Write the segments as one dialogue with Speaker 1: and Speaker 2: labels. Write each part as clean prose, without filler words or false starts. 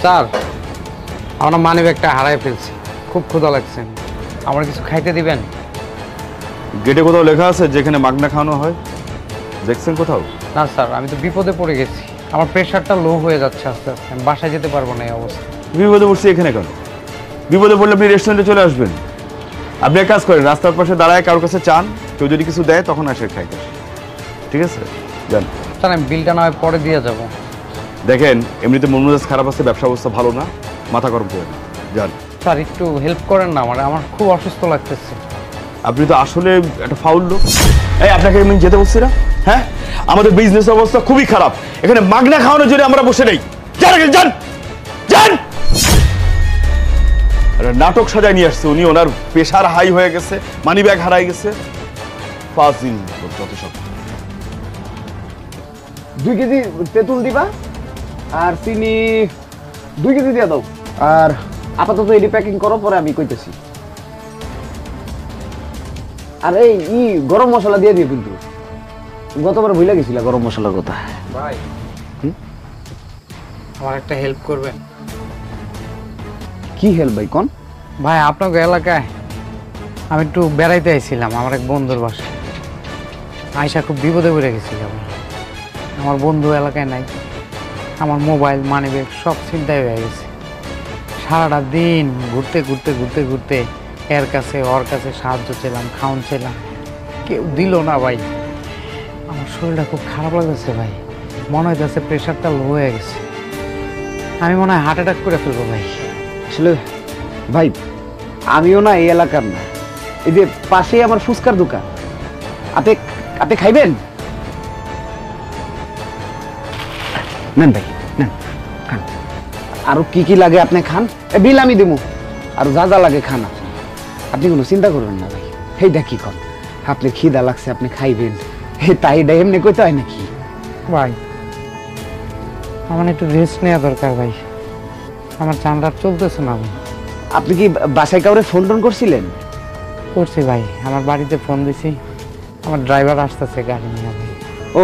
Speaker 1: Sir, আমার মানি ব্যাগটা হারাই ফেলছি, খুব ক্ষুধা লাগছে, আমার কিছু খাইতে দিবেন?
Speaker 2: গেটে কোথাও লেখা আছে যেখানে মাগনা খাওয়ানো হয়? দেখছেন কোথাও?
Speaker 1: না স্যার, আমি তো বিপদে পড়ে গেছি, আমার প্রেশারটা লো হয়ে যাচ্ছে আস্তে আস্তে, আমি বাসায় যেতে পারবো না এই অবস্থা।
Speaker 2: বিপদে পড়ছি এখানে কেন? বিপদে পড়লে আপনি রেস্টুরেন্টে চলে আসবেন। আপনি এক কাজ করেন, রাস্তার পাশে দাঁড়ায় কারোর কাছে চান, কেউ যদি কিছু দেয় তখন আসে খাইতে। ঠিক আছে, যান।
Speaker 1: স্যার, আমি বিলটা না হয় পরে দিয়ে যাবো।
Speaker 2: দেখেন, এমনিতে মন মেজাজ খারাপ আছে, ব্যবসা অবস্থা ভালো না, মাথা গরম করে যান।
Speaker 1: স্যার, একটু হেল্প করেন না, আমার খুব অসুস্থ লাগতেছে।
Speaker 2: আপনি তো আসলে একটা ফাউল লোক। এই আপনাকে আমি যেতে বলছি না? হ্যাঁ, আমাদের বিজনেস অবস্থা খুবই খারাপ, এখানে মাগনা খাওয়ানোর জন্য আমরা বসে নেই। যান যান যান। নাটক সাজায় নিয়ে আসছে উনি, ওনার প্রেশার হাই হয়ে গেছে, মানি ব্যাগ হারাই গেছে। ফাজিল যত সব।
Speaker 3: 2 কেজি তেঁতুল দিবা আর চিনি 2 কেজি দিয়ে দাও। আর আপাতত এডি প্যাকিং করো, পরে আমি কইতেছি। আর এই গরম মশলা দিয়ে দিও, কিন্তু গতবার ভুলে গেছিলা গরম মশলার কথা।
Speaker 1: ভাই, আমার একটা হেল্প করবেন?
Speaker 3: কি হেল্প ভাই, কোন?
Speaker 1: ভাই, আপনাকে এলাকায় আমি একটু বেড়াইতে আইছিলাম আমার এক বন্ধুর বাসায়। আয়সা খুব বিপদে পড়ে গেছিলাম, আমার বন্ধু এলাকায় নাই, আমার মোবাইল মানিব্যাগ সব চিন্তায় হয়ে গেছে। সারাটা দিন ঘুরতে ঘুরতে ঘুরতে ঘুরতে এর কাছে ওর কাছে সাহায্য ছিলাম, খাওয়ান ছিলাম, কেউ দিল না ভাই। আমার শরীরটা খুব খারাপ লাগতেছে ভাই, মনে হইতেছে প্রেশারটা লো হয়ে গেছে, আমি মনে হয় হার্ট অ্যাটাক করে ফেলবো ভাই।
Speaker 3: আসলে ভাই, আমিও না এই এলাকার না, এই যে পাশেই আমার ফুচকার দোকান। আপনি খাইবেন? নেন ভাই, নেন, খান। আরো কি কি লাগে আপনি খান, বিল আমি দিব। আর যা যা লাগে খান আপনি কোনো চিন্তা করবেন না ভাই। এইটা কি কন, আপনি খিদা লাগছে আপনি খাইবেন, তাই এমনি কইতে হয় নাকি
Speaker 1: ভাই? আমার একটু রেস্ট নেওয়া দরকার ভাই, আমার চামড়া চলতেছে না ভাই।
Speaker 3: আপনি কি বাসায় কাউরে ফোন টোন করছিলেন?
Speaker 1: করছি ভাই, আমার বাড়িতে ফোন দিছি, আমার ড্রাইভার আসতেছে গাড়ি নিয়ে ভাই।
Speaker 3: ও,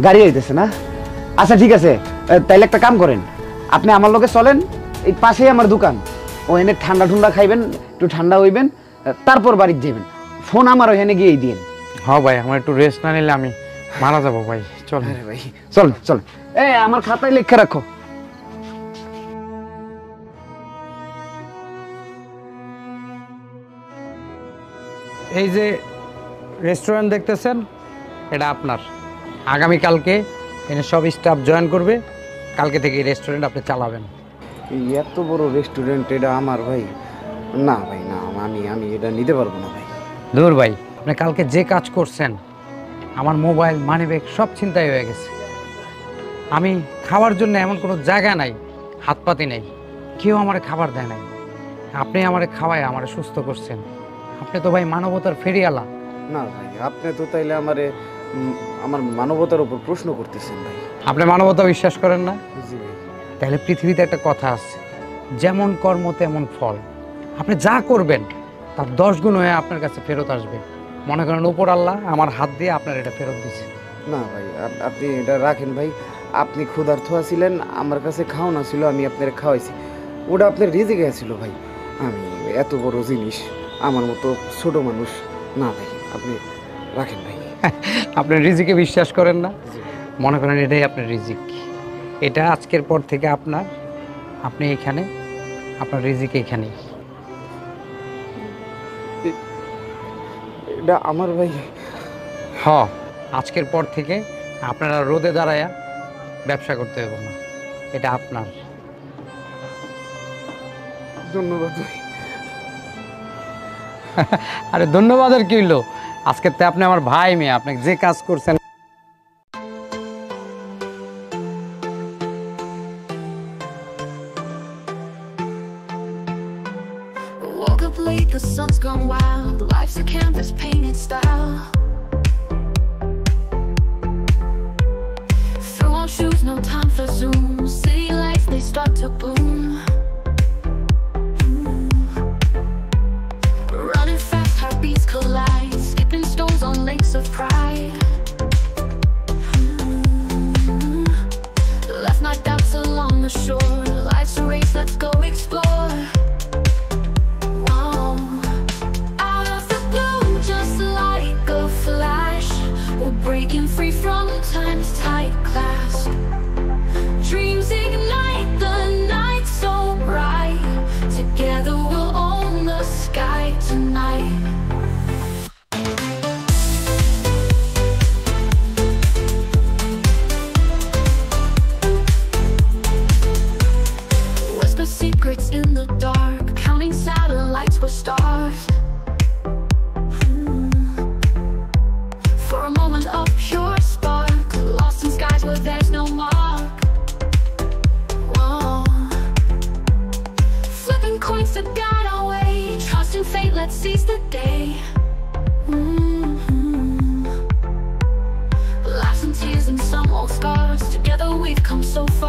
Speaker 3: গাড়ি আইতেছে না? আচ্ছা ঠিক আছে, তাইলে একটা কাম করেন, আপনি আমার লগে চলেন, এই পাশেই আমার দোকান, ও এনে ঠান্ডা ঠুন্ডা খাইবেন, একটু ঠান্ডা হইবেন, তারপর বাড়িতে যাবেন। ফোন আমার ওখানে গিয়েই দিন।
Speaker 1: হ্যাঁ ভাই, আমার একটু রেস্ট না নিলে আমি মারা যাবো ভাই। চল
Speaker 3: ভাই, চল চল। আমার খাতায় লেখা রাখো।
Speaker 1: এই যে রেস্টুরেন্ট দেখতেছেন, এটা আপনার। আগামীকালকে এনে সব স্টাফ জয়েন করবে, কালকে থেকে এই রেস্টুরেন্ট আপনি চালাবেন।
Speaker 3: এত বড় রেস্টুরেন্ট এটা আমার ভাই? না ভাই, না, আমি এটা নিতে পারবো না ভাই।
Speaker 1: ধুর ভাই, আপনি কালকে যে কাজ করছেন, আমার মোবাইল মানিব্যাগ সব চিন্তাই হয়ে গেছে। আমি খাওয়ার জন্য এমন কোনো জায়গা নাই, হাত পাতি নেই, কেউ আমার খাবার দেয় নাই। আপনি আমারে খাওয়ায় আমারে সুস্থ করছেন, আপনি তো ভাই মানবতার ফেরিয়ালা।
Speaker 3: না ভাই, আপনি তো তাইলে আমার মানবতার উপর প্রশ্ন করতেছেন ভাই।
Speaker 1: আপনি মানবতা বিশ্বাস করেন না?
Speaker 3: জি ভাই।
Speaker 1: তাহলে পৃথিবীতে একটা কথা আছে, যেমন কর্ম তেমন ফল। আপনি যা করবেন তার 10 গুণ হয়ে আপনার কাছে ফেরত আসবে। মনে করেন উপর আল্লাহ আমার হাত দিয়ে আপনার এটা ফেরত দিচ্ছে।
Speaker 3: না ভাই, আপনি এটা রাখেন ভাই। আপনি ক্ষুধার্ত আছিলেন, আমার কাছে খাওয়ানো ছিল, আমি আপনার খাওয়াইছি, ওটা আপনার রিজিকে ছিল ভাই। আমি এত বড় জিনিস, আমার মতো ছোট মানুষ না ভাই, আপনি রাখেন ভাই।
Speaker 1: আপনি রিজিকে বিশ্বাস করেন না? মনে করেন এটাই আপনার রিজিক, এটা আজকের পর থেকে আপনার, আপনি এখানে, আপনার রিজিক এখানেই।
Speaker 3: এটা আমার ভাই?
Speaker 1: হ্যাঁ, আজকের পর থেকে আপনারা রোদে দাঁড়ায়া ব্যবসা করতে হবে না, এটা আপনার।
Speaker 3: ধন্যবাদ ভাই।
Speaker 1: আরে ধন্যবাদের কি হইলো, আজকে তো আপনি আমার ভাই, মেয়ে, আপনাকে যে কাজ করছেন।
Speaker 4: Woke up late, the sun's gone wild. Life's a canvas painted style. Throw on shoes, no time for Zoom. City lights, they start to boom. Running fast, heartbeats collide. Skipping stones on lakes of pride. Left my doubts along the shore. Life's a secrets in the dark, counting satellites with stars. For a moment of pure spark, lost in skies where there's no mark. Whoa. Flipping coins to guide our way, trusting fate, let's seize the day. Laughs and tears and some old scars, together we've come so far.